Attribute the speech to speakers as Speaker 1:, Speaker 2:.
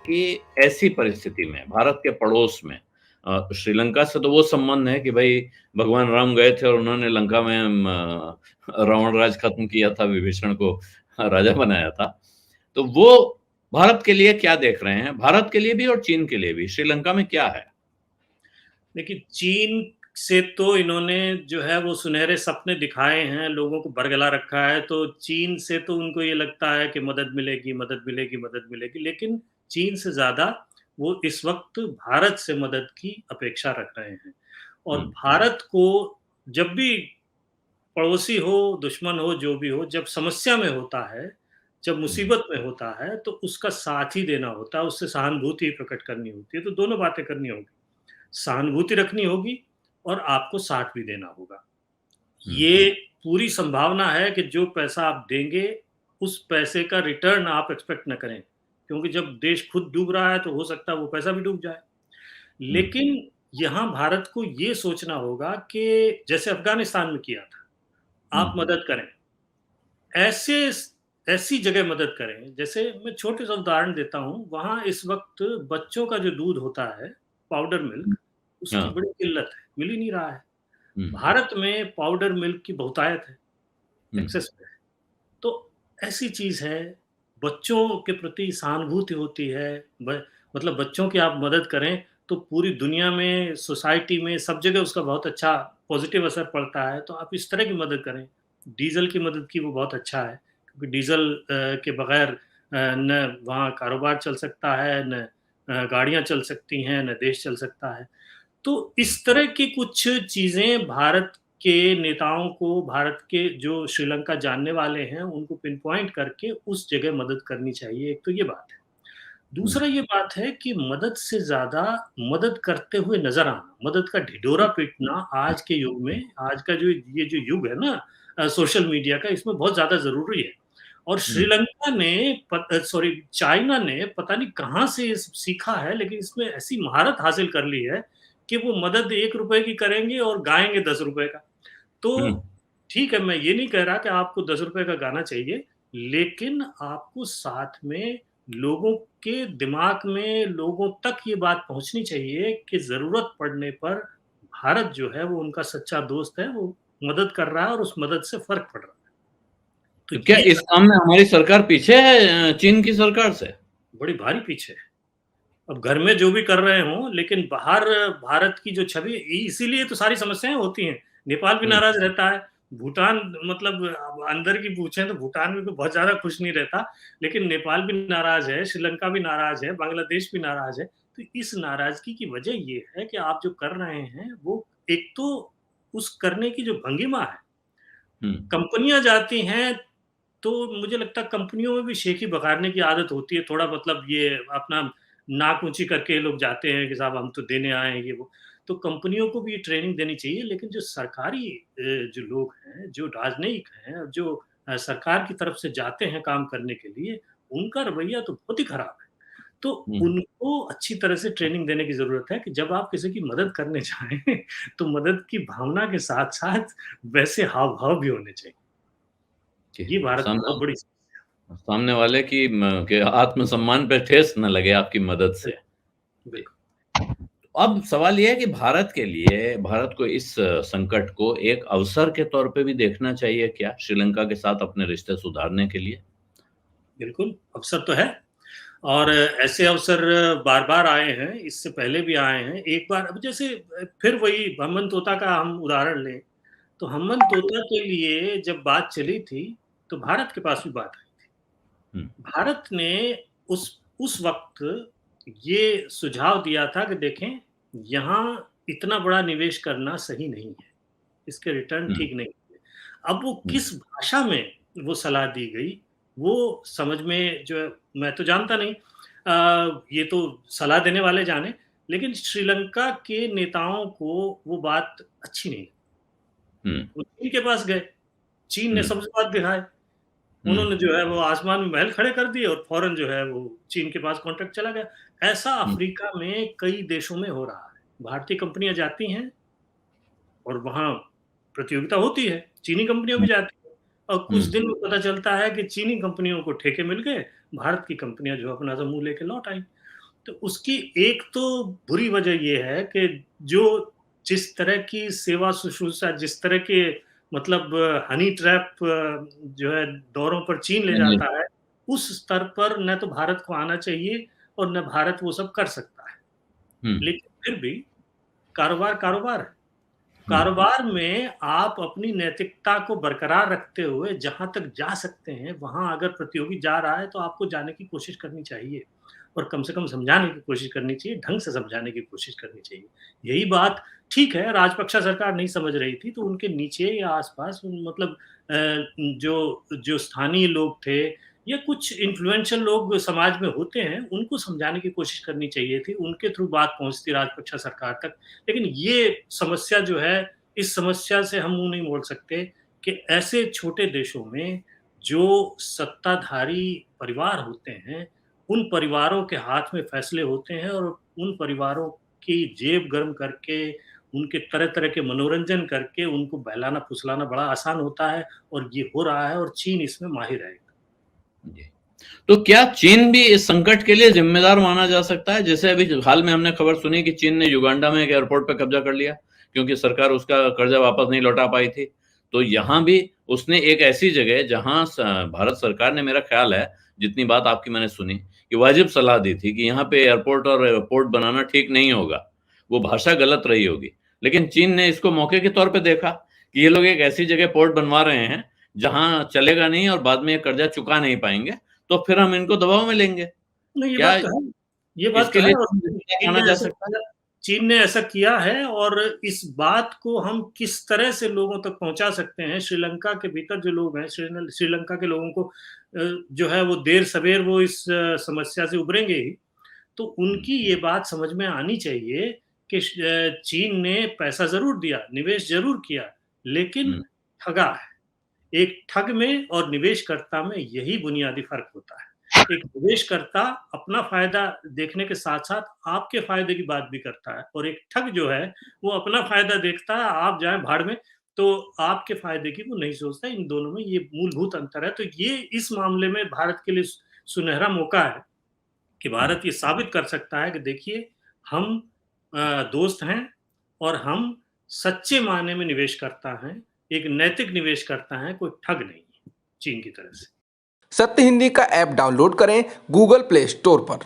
Speaker 1: कि ऐसी परिस्थिति में भारत के पड़ोस में श्रीलंका से तो वो संबंध है कि भाई भगवान राम गए थे और उन्होंने लंका में रावण राज खत्म किया था, विभीषण को राजा बनाया था। तो वो भारत के लिए क्या देख रहे हैं? भारत के लिए भी और चीन के लिए भी श्रीलंका में क्या है?
Speaker 2: देखिए, चीन से तो इन्होंने जो है वो सुनहरे सपने दिखाए हैं, लोगों को बरगला रखा है, तो चीन से तो उनको ये लगता है कि मदद मिलेगी, मदद मिलेगी, मदद मिलेगी। लेकिन चीन से ज़्यादा वो इस वक़्त भारत से मदद की अपेक्षा रख रहे हैं। और
Speaker 1: हुँ,
Speaker 2: भारत को जब भी पड़ोसी हो, दुश्मन हो, जो भी हो, जब समस्या में होता है, जब
Speaker 1: हुँ,
Speaker 2: मुसीबत में होता है, तो उसका साथ ही देना होता है, उससे सहानुभूति प्रकट करनी होती है। तो दोनों बातें करनी होगी। सहानुभूति रखनी होगी और आपको साथ भी देना होगा।
Speaker 1: हुँ,
Speaker 2: ये पूरी संभावना है कि जो पैसा आप देंगे, उस पैसे का रिटर्न आप एक्सपेक्ट ना करें, क्योंकि जब देश खुद डूब रहा है, तो हो सकता है वो पैसा भी डूब जाए।
Speaker 1: हुँ,
Speaker 2: लेकिन यहाँ भारत को ये सोचना होगा कि जैसे अफ़गानिस्तान में किया था,
Speaker 1: हुँ,
Speaker 2: आप मदद करें। ऐसे ऐसी जगह मदद करें, जैसे मैं छोटे-सा उदाहरण देता हूँ, वहाँ इस वक़्त बच्चों का जो दूध होता है, पाउडर
Speaker 1: हुँ,
Speaker 2: मिल्क, उसकी
Speaker 1: हाँ,
Speaker 2: बड़ी किल्लत है, मिल ही नहीं रहा है।
Speaker 1: हुँ,
Speaker 2: भारत में पाउडर मिल्क की बहुतायत है,
Speaker 1: हुँ,
Speaker 2: एक्सेस में है। तो ऐसी चीज़ है, बच्चों के प्रति सहानुभूति होती है, मतलब बच्चों की आप मदद करें, तो पूरी दुनिया में, सोसाइटी में, सब जगह उसका बहुत अच्छा पॉज़िटिव असर पड़ता है, तो आप इस तरह की मदद करें। डीज़ल की मदद की वो बहुत अच्छा है, क्योंकि डीज़ल के बगैर न वहाँ कारोबार चल सकता है, न गाड़ियाँ चल सकती हैं, न देश चल सकता है। तो इस तरह की कुछ चीज़ें भारत के नेताओं को, भारत के जो श्रीलंका जानने वाले हैं, उनको पिन पॉइंट करके उस जगह मदद करनी चाहिए, एक तो ये बात है।
Speaker 1: हुँ,
Speaker 2: दूसरा ये बात है कि मदद से ज़्यादा मदद करते हुए नज़र आना, मदद का ढिढोरा पीटना आज के युग में, आज का जो ये जो युग है ना सोशल मीडिया का, इसमें बहुत ज़्यादा ज़रूरी है। और
Speaker 1: हुँ,
Speaker 2: श्रीलंका ने चाइना ने पता नहीं कहाँ से ये सब सीखा है, लेकिन इसमें ऐसी महारत हासिल कर ली है कि वो मदद ₹1 की करेंगे और गाएँगे ₹10 का।
Speaker 1: हुँ,
Speaker 2: तो ठीक है, मैं ये नहीं कह रहा कि आपको ₹10 का गाना चाहिए, लेकिन आपको साथ में लोगों के दिमाग में, लोगों तक ये बात पहुँचनी चाहिए कि ज़रूरत पड़ने पर भारत जो है वो उनका सच्चा दोस्त है, वो मदद कर रहा है और उस मदद से फ़र्क पड़ रहा है। तो
Speaker 1: तो क्या
Speaker 2: ये
Speaker 1: इस काम में हमारी सरकार पीछे है चीन की सरकार से?
Speaker 2: बड़ी भारी पीछे है। अब घर में जो भी कर रहे हों, लेकिन बाहर भारत की जो छवि, इसीलिए तो सारी समस्याएँ होती हैं। नेपाल भी
Speaker 1: हुँ,
Speaker 2: नाराज़ रहता है, भूटान, मतलब अब अंदर की पूछें तो भूटान भी कोई बहुत ज़्यादा खुश नहीं रहता, लेकिन नेपाल भी नाराज़ है, श्रीलंका भी नाराज़ है, बांग्लादेश भी नाराज़ है। तो इस नाराज़गी की वजह ये है कि आप जो कर रहे हैं, वो एक तो उस करने की जो भंगिमा है,
Speaker 1: हुँ,
Speaker 2: कंपनियाँ जाती हैं, तो मुझे लगता है कंपनियों में भी शेखी बघाड़ने की आदत होती है, थोड़ा मतलब ये अपना नाक ऊँची करके लोग जाते हैं कि साहब हम तो देने आए हैं ये वो। तो कंपनियों को भी ये ट्रेनिंग देनी चाहिए, लेकिन जो सरकारी जो लोग हैं, जो राजनयिक हैं, जो सरकार की तरफ से जाते हैं काम करने के लिए, उनका रवैया तो बहुत ही खराब है। तो
Speaker 1: हुँ।
Speaker 2: उनको अच्छी तरह से ट्रेनिंग देने की ज़रूरत है कि जब आप किसी की मदद करने जाएँ, तो मदद की भावना के साथ-साथ वैसे हाव-भाव भी होने चाहिए।
Speaker 1: जी,
Speaker 2: ये भारत की
Speaker 1: सामने
Speaker 2: बहुत बड़ी
Speaker 1: सामने वाले की के आत्मसम्मान पे ठेस ना लगे आपकी मदद से। जी।
Speaker 2: बिल्कुल।
Speaker 1: अब सवाल ये है कि भारत के लिए भारत को इस संकट को एक अवसर के तौर पे भी देखना चाहिए क्या? श्रीलंका के साथ अपने रिश्ते सुधारने के लिए?
Speaker 2: बिल्कुल, अवसर तो है और ऐसे अवसर बार-बार आए हैं, इससे पहले भी आए हैं। एक बार अब जैसे फिर वही हम्मन तोता का हम उदाहरण लें, तो हम्मन तोता के लिए जब बात चली थी, तो भारत के पास भी बात आई थी।
Speaker 1: हुँ,
Speaker 2: भारत ने उस वक़्त ये सुझाव दिया था कि देखें, यहाँ इतना बड़ा निवेश करना सही नहीं है, इसके रिटर्न
Speaker 1: हुँ,
Speaker 2: ठीक नहीं है। अब वो
Speaker 1: हुँ,
Speaker 2: किस भाषा में वो सलाह दी गई, वो समझ में जो है मैं तो जानता नहीं, ये तो सलाह देने वाले जाने, लेकिन श्रीलंका के नेताओं को वो बात अच्छी नहीं लगी।
Speaker 1: हुँ,
Speaker 2: वो चीन के पास गए, चीन ने
Speaker 1: हुँ,
Speaker 2: सबसे बात दिखाए,
Speaker 1: हुँ,
Speaker 2: उन्होंने जो है वो आसमान में महल खड़े कर दिए और फ़ौरन जो है वो चीन के पास कॉन्ट्रैक्ट चला गया। ऐसा
Speaker 1: हुँ,
Speaker 2: अफ्रीका में कई देशों में हो रहा है। भारतीय कंपनियाँ जाती हैं और वहाँ प्रतियोगिता होती है, चीनी कंपनियाँ भी
Speaker 1: हुँ,
Speaker 2: जाती हैं। और कुछ दिन में पता चलता है कि चीनी कंपनियों को ठेके मिल गए, भारत की कंपनियाँ जो अपना सब मुँह लेके लौट आई। तो उसकी एक तो बुरी वजह ये है कि जो जिस तरह की सेवा शुश्रूषा, जिस तरह के मतलब हनी ट्रैप जो है दौरों पर चीन ले
Speaker 1: हाँ जी।
Speaker 2: जाता है, उस स्तर पर न तो भारत को आना चाहिए और न भारत वो सब कर सकता है।
Speaker 1: हुँ,
Speaker 2: लेकिन फिर भी कारोबार, कारोबार है।
Speaker 1: हुँ,
Speaker 2: कारोबार में आप अपनी नैतिकता को बरकरार रखते हुए जहाँ तक जा सकते हैं, वहाँ अगर प्रतियोगी जा रहा है तो आपको जाने की कोशिश करनी चाहिए और कम से कम समझाने की कोशिश करनी चाहिए, ढंग से समझाने की कोशिश करनी चाहिए। यही बात ठीक है, राजपक्षे सरकार नहीं समझ रही थी तो उनके नीचे या आस-पास मतलब जो जो स्थानीय लोग थे या कुछ इन्फ्लुएंशियल लोग समाज में होते हैं, उनको समझाने की कोशिश करनी चाहिए थी, उनके थ्रू बात पहुँचती राजपक्षे सरकार तक। लेकिन ये समस्या जो है, इस समस्या से हम मुँह नहीं मोड़ सकते कि ऐसे छोटे देशों में जो सत्ताधारी परिवार होते हैं, उन परिवारों के हाथ में फैसले होते हैं और उन परिवारों की जेब गर्म करके, उनके तरह-तरह के मनोरंजन करके उनको बहलाना-फुसलाना बड़ा आसान होता है और ये हो रहा है और चीन इसमें माहिर है।
Speaker 1: जी। तो क्या चीन भी इस संकट के लिए ज़िम्मेदार माना जा सकता है? जैसे अभी हाल में हमने खबर सुनी कि चीन ने युगांडा में एक एयरपोर्ट पे कब्ज़ा कर लिया, क्योंकि सरकार उसका कर्ज़ा वापस नहीं लौटा पाई थी। तो यहाँ भी उसने एक ऐसी जगह जहाँ स भारत सरकार ने मेरा ख़्याल है, जितनी बात आपकी मैंने सुनी, कि वाजिब सलाह दी थी कि यहाँ पे एयरपोर्ट और पोर्ट बनाना ठीक नहीं होगा। वो भाषा गलत रही होगी। लेकिन चीन ने इसको मौके के तौर पे देखा कि ये लोग एक ऐसी जगह पोर्ट बनवा रहे हैं, जहाँ चलेगा नहीं और बाद में ये कर्ज़ा चुका नहीं पाएँगे, तो फिर हम इनको दबाव में लेंगे।
Speaker 2: नहीं, ये
Speaker 1: क्या
Speaker 2: बात तो है। ये बात तो
Speaker 1: इसके
Speaker 2: है
Speaker 1: लिए
Speaker 2: और
Speaker 1: चीन जिम्मेदार माना जा सकता है?
Speaker 2: चीन ने ऐसा किया है और इस बात को हम किस तरह से लोगों तक पहुँचा सकते हैं, श्रीलंका के भीतर जो लोग हैं, श्रीलंका के लोगों को जो है वो देर-सवेर वो इस समस्या से उभरेंगे ही। तो
Speaker 1: हुँ,
Speaker 2: उनकी ये बात समझ में आनी चाहिए कि चीन ने पैसा ज़रूर दिया, निवेश ज़रूर किया, लेकिन
Speaker 1: हुँ,
Speaker 2: ठगा है। एक ठग में और निवेशकर्ता में यही बुनियादी फ़र्क होता है। एक निवेशकर्ता अपना फ़ायदा देखने के साथ-साथ आपके फ़ायदे की बात भी करता है और एक ठग जो है, वो अपना फ़ायदा देखता है, आप जाएँ भाड़ में, तो आपके फ़ायदे की वो नहीं सोचता। इन दोनों में ये मूलभूत अंतर है। तो ये इस मामले में भारत के लिए सुनहरा मौका है कि
Speaker 1: हुँ।
Speaker 2: भारत ये साबित कर सकता है कि देखिए, हम दोस्त हैं और हम सच्चे मायने में निवेशकर्ता हैं, एक नैतिक निवेशकर्ता हैं, कोई ठग नहीं है, चीन की तरह से।
Speaker 3: सत्य हिंदी का ऐप डाउनलोड करें गूगल प्ले स्टोर पर।